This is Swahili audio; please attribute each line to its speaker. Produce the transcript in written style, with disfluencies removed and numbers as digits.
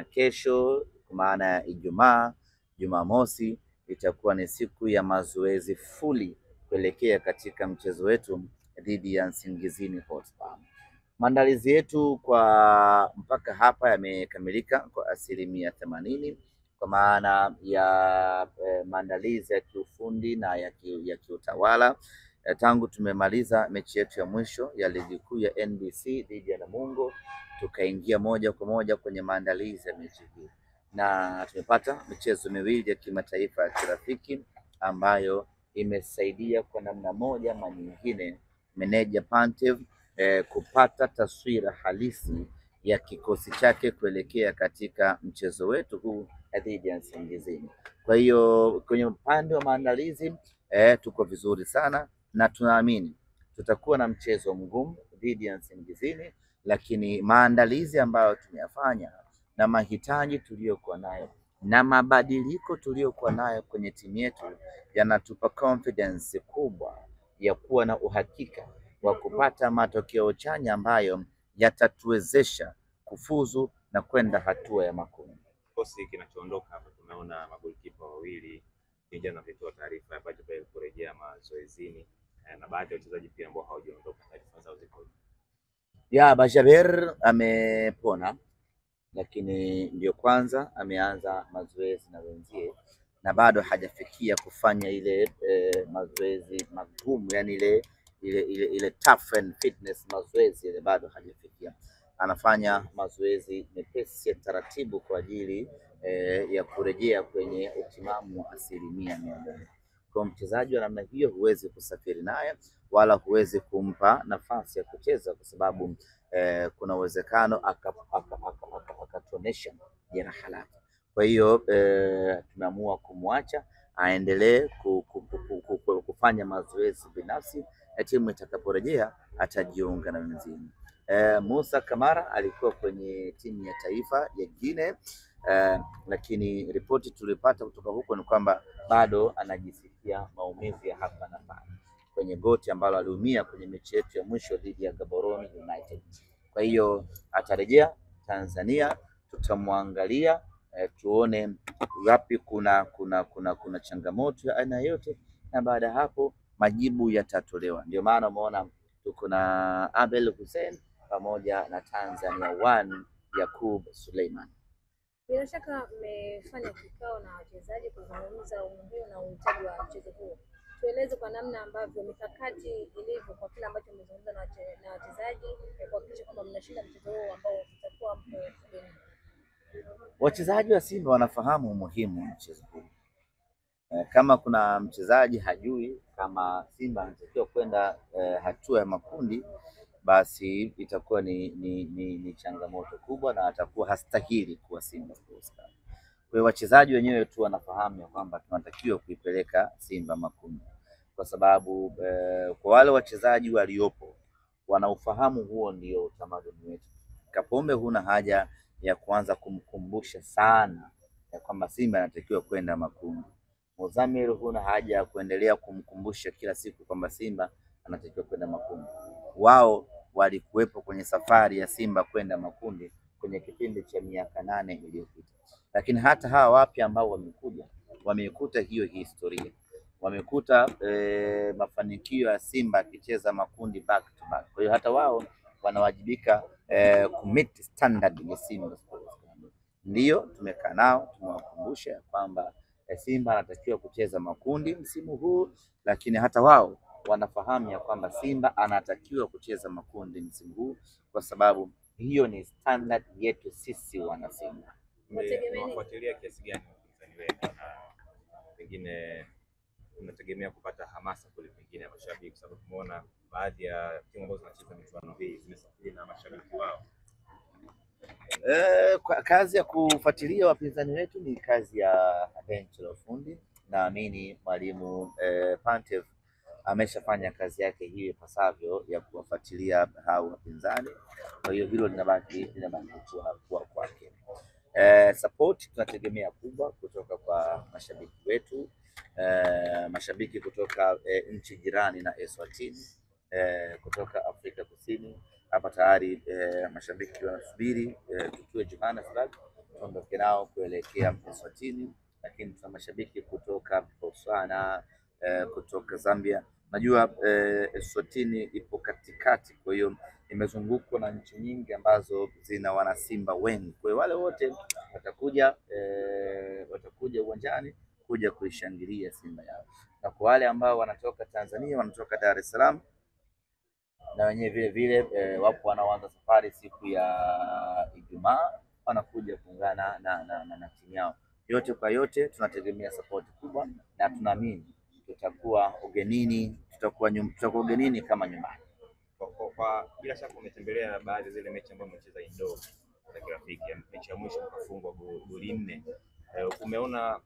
Speaker 1: Kesho kwa maana ya Ijumaa, Jumamosi itakuwa ni siku ya mazoezi fuli kuelekea katika mchezo wetu dhidi ya Nsingizini Hotspur. Maandalizi yetu kwa mpaka hapa yamekamilika kwa 80% kwa maana ya maandalizi ya kiufundi na ya kiutawala. Tangu tumemaliza mechi yetu ya mwisho ya ligi kuu ya NBC dhidi ya Namungo, tukaingia moja kwa moja kwenye maandalizi ya mechi hii, na tumepata michezo miwili ya kimataifa ya kirafiki ambayo imesaidia kwa namna moja ama nyingine meneja Pantev kupata taswira halisi ya kikosi chake kuelekea katika mchezo wetu huu dhidi ya Nsingizini. Kwa hiyo kwenye upande wa maandalizi tuko vizuri sana na tunaamini tutakuwa na mchezo mgumu dhidi ya Nsingizini, lakini maandalizi ambayo tumeyafanya na mahitaji tuliyokuwa nayo na mabadiliko tuliyokuwa nayo kwenye timu yetu yanatupa confidence kubwa ya kuwa na uhakika wa kupata matokeo chanya ambayo yatatuwezesha kufuzu na kwenda hatua ya makundi.
Speaker 2: Kikosi kinachoondoka hapa, tumeona magolikipa wawili jana wametoa taarifa ya baada kurejea mazoezini na baadhi ya wachezaji pia ambao hawajaondoka, taarifa zao ziko.
Speaker 1: Bajaber amepona, lakini ndio kwanza ameanza mazoezi na wenzie na bado hajafikia kufanya ile mazoezi magumu, yani ile tough and fitness mazoezi ile bado hajafikia. Anafanya mazoezi mepesi ya taratibu kwa ajili ya kurejea kwenye utimamu wa 100%. Kwa mchezaji wa namna hiyo huwezi kusafiri naye wala huwezi kumpa nafasi ya kucheza kwa sababu kuna uwezekano akatonesha jeraha lake. Kwa hiyo tumeamua kumwacha aendelee kufanya mazoezi binafsi, na timu itakaporejea atajiunga na wenzini. Musa Kamara alikuwa kwenye timu ya taifa ya Guinea, lakini ripoti tulipata kutoka huko ni kwamba bado anajisikia maumivu ya hapa na pale kwenye goti ambalo aliumia kwenye mechi yetu ya mwisho dhidi ya Gaborone United. Kwa hiyo atarejea Tanzania, tutamwangalia tuone wapi kuna changamoto ya aina yote, na baada ya hapo majibu yatatolewa. Ndio maana umeona tuko na Abel Hussein pamoja na Tanzania One Yakub Suleiman.
Speaker 3: Bila shaka mmefanya kikao na wachezaji kuzungumza umuhimu na uhitaji wa mchezo huo. Tueleze kwa namna ambavyo mikakati ilivyo kwa kile ambacho mmezungumza na wachezaji kuhakikisha kwamba mnashinda mchezo huo ambao utakuwa mkubwa.
Speaker 1: Wachezaji wa Simba wanafahamu umuhimu wa mchezo huu. Kama kuna mchezaji hajui kama Simba anatakiwa kwenda hatua ya makundi, basi itakuwa ni changamoto kubwa na atakuwa hastahili kuwa Simba Sports Club. Kwa hiyo wachezaji wenyewe tu wanafahamu ya kwamba tunatakiwa kuipeleka Simba makundi, kwa sababu kwa wale wachezaji waliopo wanaufahamu huo, ndio utamaduni wetu. Kapombe huna haja ya kuanza kumkumbusha sana ya kwamba Simba anatakiwa kwenda makundi. Muzamil huna haja ya kuendelea kumkumbusha kila siku kwamba Simba anatakiwa kwenda makundi. Wao walikuwepo kwenye safari ya Simba kwenda makundi kwenye kipindi cha miaka 8 iliyopita, lakini hata hawa wapya ambao wamekuja wamekuta hiyo historia, wamekuta mafanikio ya Simba akicheza makundi back to back. Kwa hiyo hata wao wanawajibika kumit standard ya Simba Sports Club. Ndio tumekaa nao tumewakumbusha kwamba Simba anatakiwa kucheza makundi msimu huu, lakini hata wao wanafahamu ya kwamba Simba anatakiwa kucheza makundi msimu huu, kwa sababu hiyo ni standard yetu sisi wana Simba.
Speaker 2: Unafuatilia kiasi gani mpinzani wenu, na pengine unategemea kupata hamasa kule pengine ya mashabiki, kwa sababu tumeona baadhi ya timu ambazo zinacheza michuano hii zimesafiri na mashabiki wao?
Speaker 1: Kazi ya kufuatilia wapinzani wetu ni kazi ya benchi la ufundi. Naamini mwalimu Pantev ameshafanya kazi yake hiyo ipasavyo ya kuwafuatilia hao wapinzani. Kwa hiyo hilo linabaki kuwa kwake. Support tunategemea kubwa kutoka kwa mashabiki wetu, mashabiki kutoka nchi jirani na Eswatini, kutoka Afrika Kusini, hapa tayari mashabiki wanasubiri tukiwe Johannesburg tuondoke nao kuelekea Eswatini, lakini tuna mashabiki kutoka Botswana, kutoka Zambia. Najua Eswatini ipo katikati, kwa hiyo imezungukwa na nchi nyingi ambazo zina wanasimba wengi. Kwa hiyo wale wote watakuja uwanjani kuja kuishangilia Simba yao, na kwa wale ambao wanatoka Tanzania, wanatoka Dar es Salaam na wenyewe vile vile wapo wanaoanza safari siku ya Ijumaa wanakuja kuungana na timu yao. Yote kwa yote tunategemea support kubwa na tunaamini tutakuwa ugenini kama nyumbani.
Speaker 2: Kwa bila shaka umetembelea baadhi zile mechi ambazo umecheza indoor za kirafiki. Mechi ya mwisho mkafungwa goli 4. Umeona